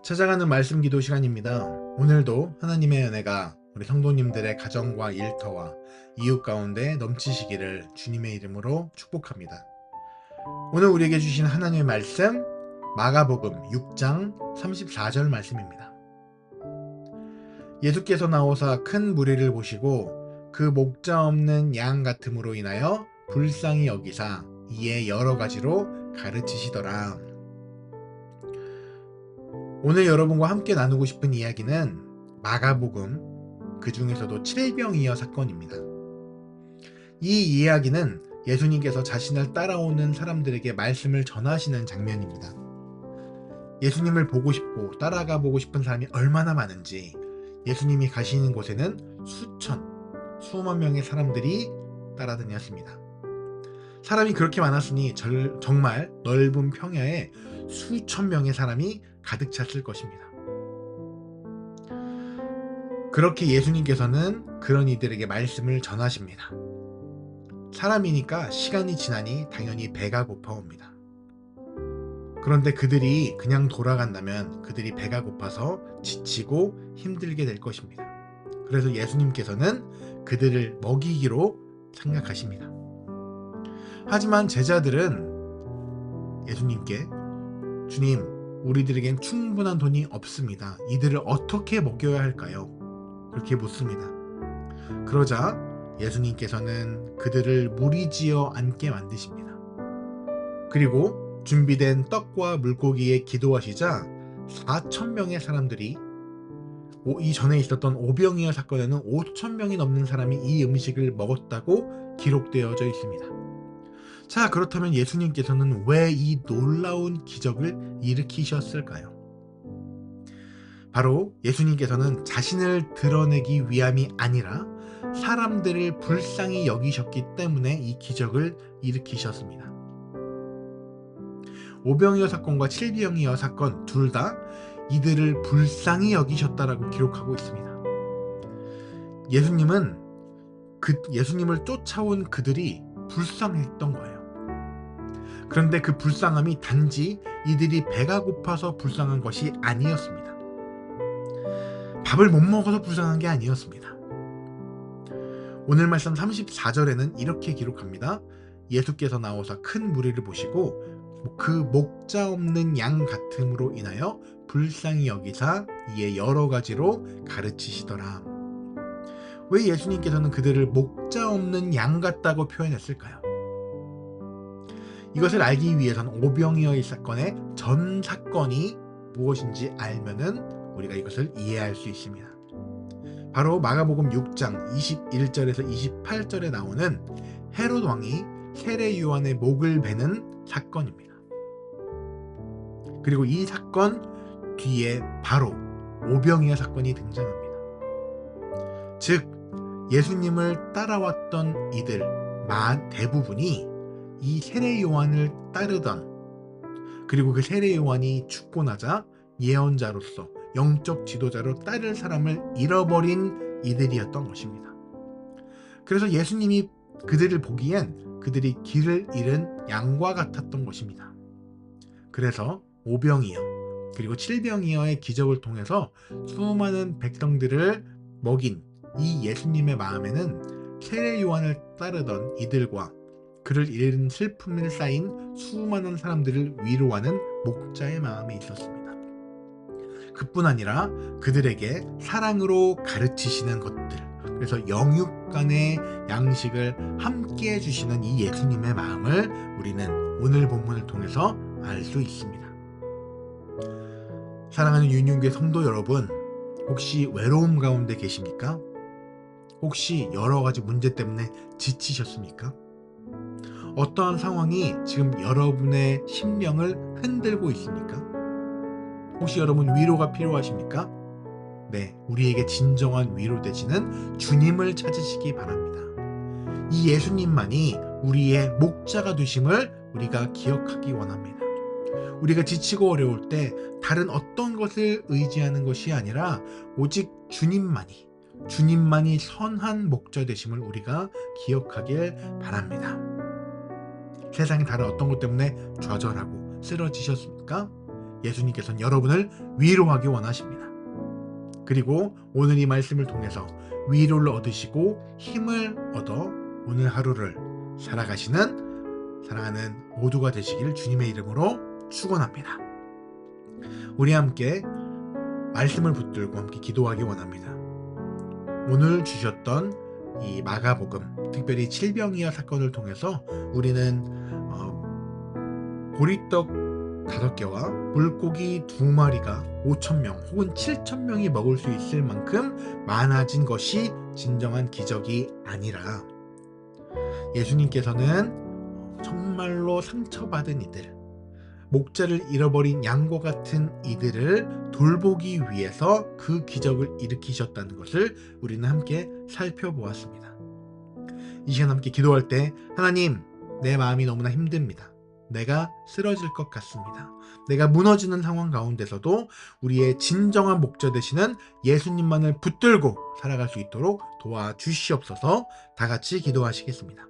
찾아가는 말씀 기도 시간입니다. 오늘도 하나님의 은혜가 우리 성도님들의 가정과 일터와 이웃 가운데 넘치시기를 주님의 이름으로 축복합니다. 오늘 우리에게 주신 하나님의 말씀 마가복음 6장 34절 말씀입니다. 예수께서 나오사 큰 무리를 보시고 그 목자 없는 양 같음으로 인하여 불쌍히 여기사 이에 여러 가지로 가르치시더라. 오늘 여러분과 함께 나누고 싶은 이야기는 마가복음 그 중에서도 칠병이어 사건입니다. 이 이야기는 예수님께서 자신을 따라오는 사람들에게 말씀을 전하시는 장면입니다. 예수님을 보고 싶고 따라가 보고 싶은 사람이 얼마나 많은지 예수님이 가시는 곳에는 수만 명의 사람들이 따라다녔습니다. 사람이 그렇게 많았으니 정말 넓은 평야에 수천 명의 사람이 가득 찼을 것입니다. 그렇게 예수님께서는 그런 이들에게 말씀을 전하십니다. 사람이니까 시간이 지나니 당연히 배가 고파옵니다. 그런데 그들이 그냥 돌아간다면 그들이 배가 고파서 지치고 힘들게 될 것입니다. 그래서 예수님께서는 그들을 먹이기로 생각하십니다. 하지만 제자들은 예수님께 주님, 우리들에겐 충분한 돈이 없습니다. 이들을 어떻게 먹여야 할까요? 그렇게 묻습니다. 그러자 예수님께서는 그들을 무리지어 앉게 만드십니다. 그리고 준비된 떡과 물고기에 기도하시자 4,000명의 사람들이 이전에 있었던 오병이어 사건에는 5,000명이 넘는 사람이 이 음식을 먹었다고 기록되어져 있습니다. 자, 그렇다면 예수님께서는 왜 이 놀라운 기적을 일으키셨을까요? 바로 예수님께서는 자신을 드러내기 위함이 아니라 사람들을 불쌍히 여기셨기 때문에 이 기적을 일으키셨습니다. 오병이어 사건과 칠병이어 사건 둘 다 이들을 불쌍히 여기셨다라고 기록하고 있습니다. 예수님을 쫓아온 그들이 불쌍했던 거예요. 그런데 그 불쌍함이 단지 이들이 배가 고파서 불쌍한 것이 아니었습니다. 밥을 못 먹어서 불쌍한 게 아니었습니다. 오늘 말씀 34절에는 이렇게 기록합니다. 예수께서 나오사 큰 무리를 보시고 그 목자 없는 양 같음으로 인하여 불쌍히 여기사 이에 여러 가지로 가르치시더라. 왜 예수님께서는 그들을 목자 없는 양 같다고 표현했을까요? 이것을 알기 위해서는 오병이어 사건의 전 사건이 무엇인지 알면은 우리가 이것을 이해할 수 있습니다. 바로 마가복음 6장 21절에서 28절에 나오는 헤롯 왕이 세례 요한의 목을 베는 사건입니다. 그리고 이 사건 뒤에 바로 오병이어 사건이 등장합니다. 즉 예수님을 따라왔던 이들 대부분이 이 세례 요한을 따르던, 그리고 그 세례 요한이 죽고 나자 예언자로서 영적 지도자로 따를 사람을 잃어버린 이들이었던 것입니다. 그래서 예수님이 그들을 보기엔 그들이 길을 잃은 양과 같았던 것입니다. 그래서 오병이어 그리고 칠병이어의 기적을 통해서 수많은 백성들을 먹인 이 예수님의 마음에는 세례 요한을 따르던 이들과 그를 잃은 슬픔을 쌓인 수많은 사람들을 위로하는 목자의 마음이 있었습니다. 그뿐 아니라 그들에게 사랑으로 가르치시는 것들, 그래서 영육 간의 양식을 함께 해주시는 이 예수님의 마음을 우리는 오늘 본문을 통해서 알 수 있습니다. 사랑하는 윤윤교회 성도 여러분, 혹시 외로움 가운데 계십니까? 혹시 여러 가지 문제 때문에 지치셨습니까? 어떠한 상황이 지금 여러분의 심령을 흔들고 있습니까? 혹시 여러분 위로가 필요하십니까? 네, 우리에게 진정한 위로 되시는 주님을 찾으시기 바랍니다. 이 예수님만이 우리의 목자가 되심을 우리가 기억하기 원합니다. 우리가 지치고 어려울 때 다른 어떤 것을 의지하는 것이 아니라 오직 주님만이 선한 목자 되심을 우리가 기억하길 바랍니다. 세상의 다른 어떤 것 때문에 좌절하고 쓰러지셨습니까? 예수님께서는 여러분을 위로하기 원하십니다. 그리고 오늘 이 말씀을 통해서 위로를 얻으시고 힘을 얻어 오늘 하루를 살아가시는 사랑하는 모두가 되시길 주님의 이름으로 축원합니다. 우리 함께 말씀을 붙들고 함께 기도하기 원합니다. 오늘 주셨던 이 마가복음, 특별히 칠병이어 사건을 통해서 우리는 보리떡 5개와 물고기 2마리가 5,000명 혹은 7,000명이 먹을 수 있을 만큼 많아진 것이 진정한 기적이 아니라 예수님께서는 정말로 상처받은 이들, 목자를 잃어버린 양과 같은 이들을 돌보기 위해서 그 기적을 일으키셨다는 것을 우리는 함께 살펴보았습니다. 이 시간 함께 기도할 때 하나님, 내 마음이 너무나 힘듭니다. 내가 쓰러질 것 같습니다. 내가 무너지는 상황 가운데서도 우리의 진정한 목자 되시는 예수님만을 붙들고 살아갈 수 있도록 도와주시옵소서. 다 같이 기도하시겠습니다.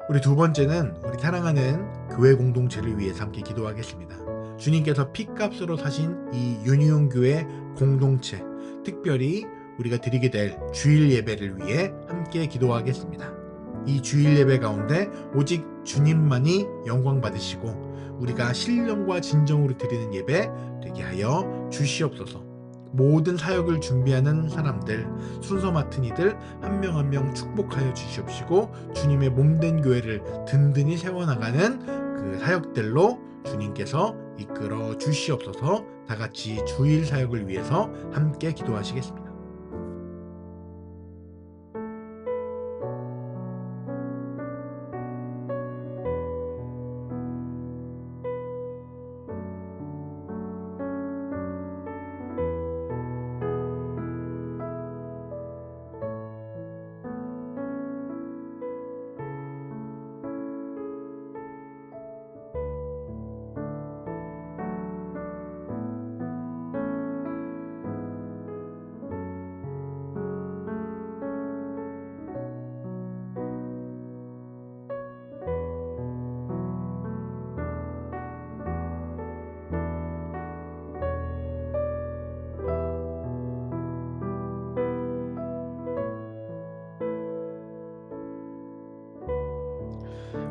우리 두 번째는 우리 사랑하는 교회 공동체를 위해서 함께 기도하겠습니다. 주님께서 피값으로 사신 이 유니온교회 공동체, 특별히 우리가 드리게 될 주일 예배를 위해 함께 기도하겠습니다. 이 주일 예배 가운데 오직 주님만이 영광 받으시고 우리가 신령과 진정으로 드리는 예배 되게 하여 주시옵소서. 모든 사역을 준비하는 사람들, 순서 맡은 이들 한 명 한 명 축복하여 주시옵시고 주님의 몸된 교회를 든든히 세워나가는 그 사역들로 주님께서 이끌어 주시옵소서. 다 같이 주일 사역을 위해서 함께 기도하시겠습니다.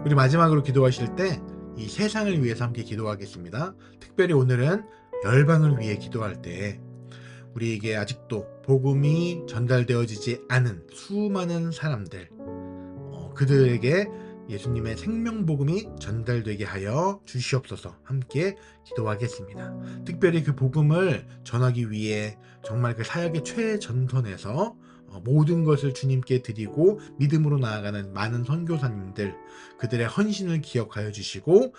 우리 마지막으로 기도하실 때 이 세상을 위해서 함께 기도하겠습니다. 특별히 오늘은 열방을 위해 기도할 때 우리에게 아직도 복음이 전달되어지지 않은 수많은 사람들, 그들에게 예수님의 생명복음이 전달되게 하여 주시옵소서. 함께 기도하겠습니다. 특별히 그 복음을 전하기 위해 정말 그 사역의 최전선에서 모든 것을 주님께 드리고 믿음으로 나아가는 많은 선교사님들, 그들의 헌신을 기억하여 주시고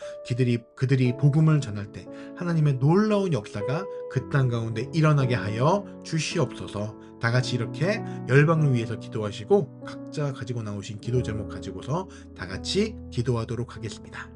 그들이 복음을 전할 때 하나님의 놀라운 역사가 그 땅 가운데 일어나게 하여 주시옵소서. 다 같이 이렇게 열방을 위해서 기도하시고 각자 가지고 나오신 기도 제목 가지고서 다 같이 기도하도록 하겠습니다.